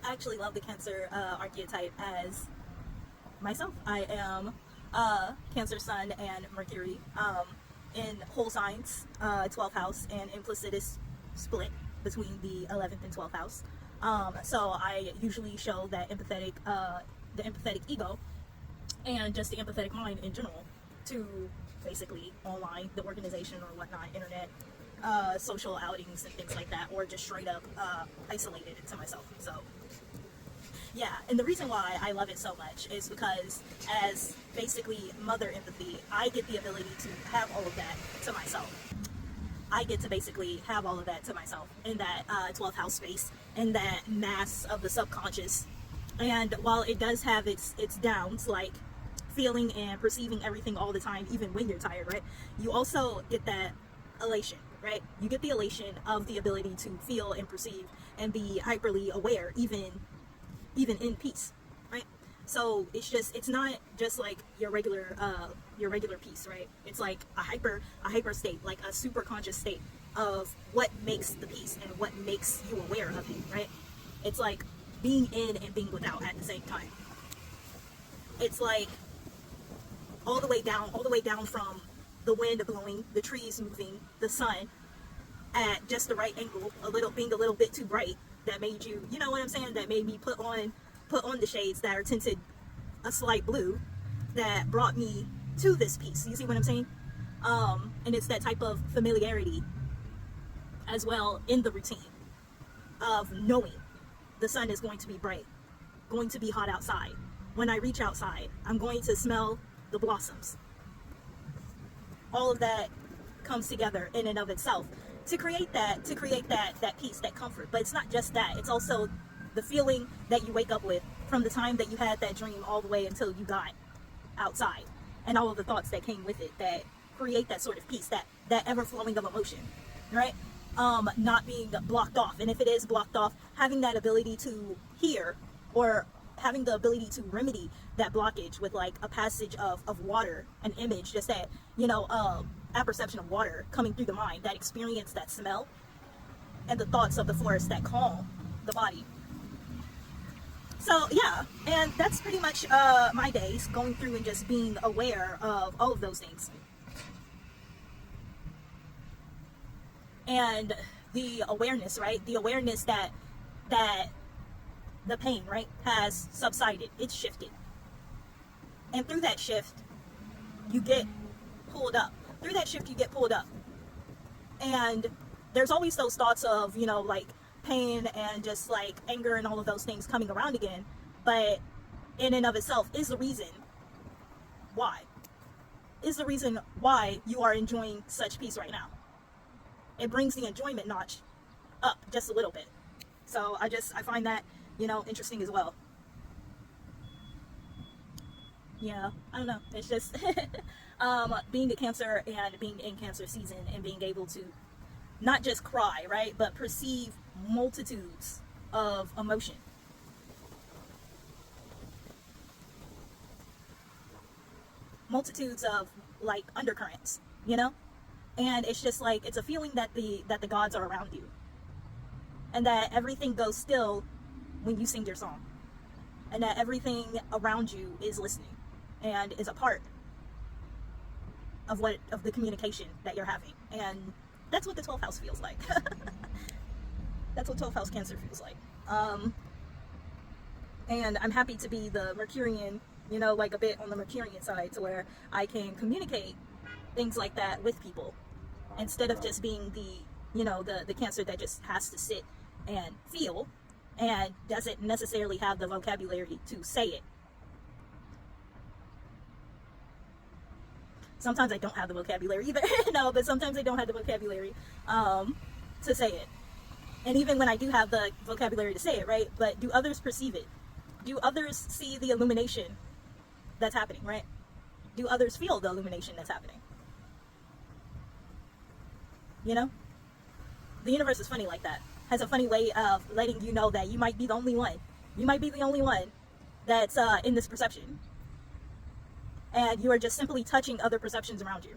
actually love the Cancer archetype as myself. I am Cancer Sun and Mercury in whole signs, 12th house, and implicit is split between the 11th and 12th house. So I usually show that the empathetic ego and just the empathetic mind in general to basically online, the organization or whatnot, internet, social outings and things like that, or just straight up isolated it to myself. So yeah, and the reason why I love it so much is because as basically mother empathy, I get the ability to have all of that to myself. I get to basically have all of that to myself in that 12th house space, in that mass of the subconscious. And while it does have its downs, like feeling and perceiving everything all the time, even when you're tired, right? You also get that elation, right? You get the elation of the ability to feel and perceive and be hyperly aware, even in peace, right? So it's not just like your regular peace, right? It's like a hyper state, like a super conscious state of what makes the peace and what makes you aware of it, right? It's like being in and being without at the same time. It's like all the way down from the wind blowing, the trees moving, the sun at just the right angle, being a little bit too bright, that made you, you know what I'm saying, that made me put on the shades that are tinted a slight blue, that brought me to this piece. You see what I'm saying? And it's that type of familiarity as well in the routine of knowing the sun is going to be bright, going to be hot outside. When I reach outside, I'm going to smell the blossoms. All of that comes together in and of itself to create that peace, that comfort. But it's not just that, it's also the feeling that you wake up with from the time that you had that dream all the way until you got outside, and all of the thoughts that came with it that create that sort of peace, that ever flowing of emotion, right? Not being blocked off. And if it is blocked off, having that ability to hear, or having the ability to remedy that blockage with like a passage of water, an image, just that, apperception of water coming through the mind, that experience, that smell, and the thoughts of the forest that calm the body. So yeah, and that's pretty much my days, going through and just being aware of all of those things. And the awareness, right? The awareness that the pain, right, has subsided. It's shifted. And through that shift, you get pulled up. Through that shift, you get pulled up. And there's always those thoughts of, like pain and just like anger and all of those things coming around again. But in and of itself is the reason why. Is the reason why you are enjoying such peace right now. It brings the enjoyment notch up just a little bit. So I find that, interesting as well. Yeah, I don't know. It's just being a Cancer and being in Cancer season and being able to not just cry, right, but perceive multitudes of emotion. Multitudes of like undercurrents, And it's just like, it's a feeling that the gods are around you. And that everything goes still when you sing your song. And that everything around you is listening and is a part of the communication that you're having. And that's what the 12th house feels like. That's what 12th house Cancer feels like. And I'm happy to be the Mercurian, like a bit on the Mercurian side, to where I can communicate things like that with people, instead of just being the Cancer that just has to sit and feel and doesn't necessarily have the vocabulary to say it. Sometimes I don't have the vocabulary either. No, but sometimes I don't have the vocabulary to say it. And even when I do have the vocabulary to say it, right? But do others perceive it? Do others see the illumination that's happening, right? Do others feel the illumination that's happening? The universe is funny like that. Has a funny way of letting you know that you might be the only one. You might be the only one that's in this perception. And you are just simply touching other perceptions around you.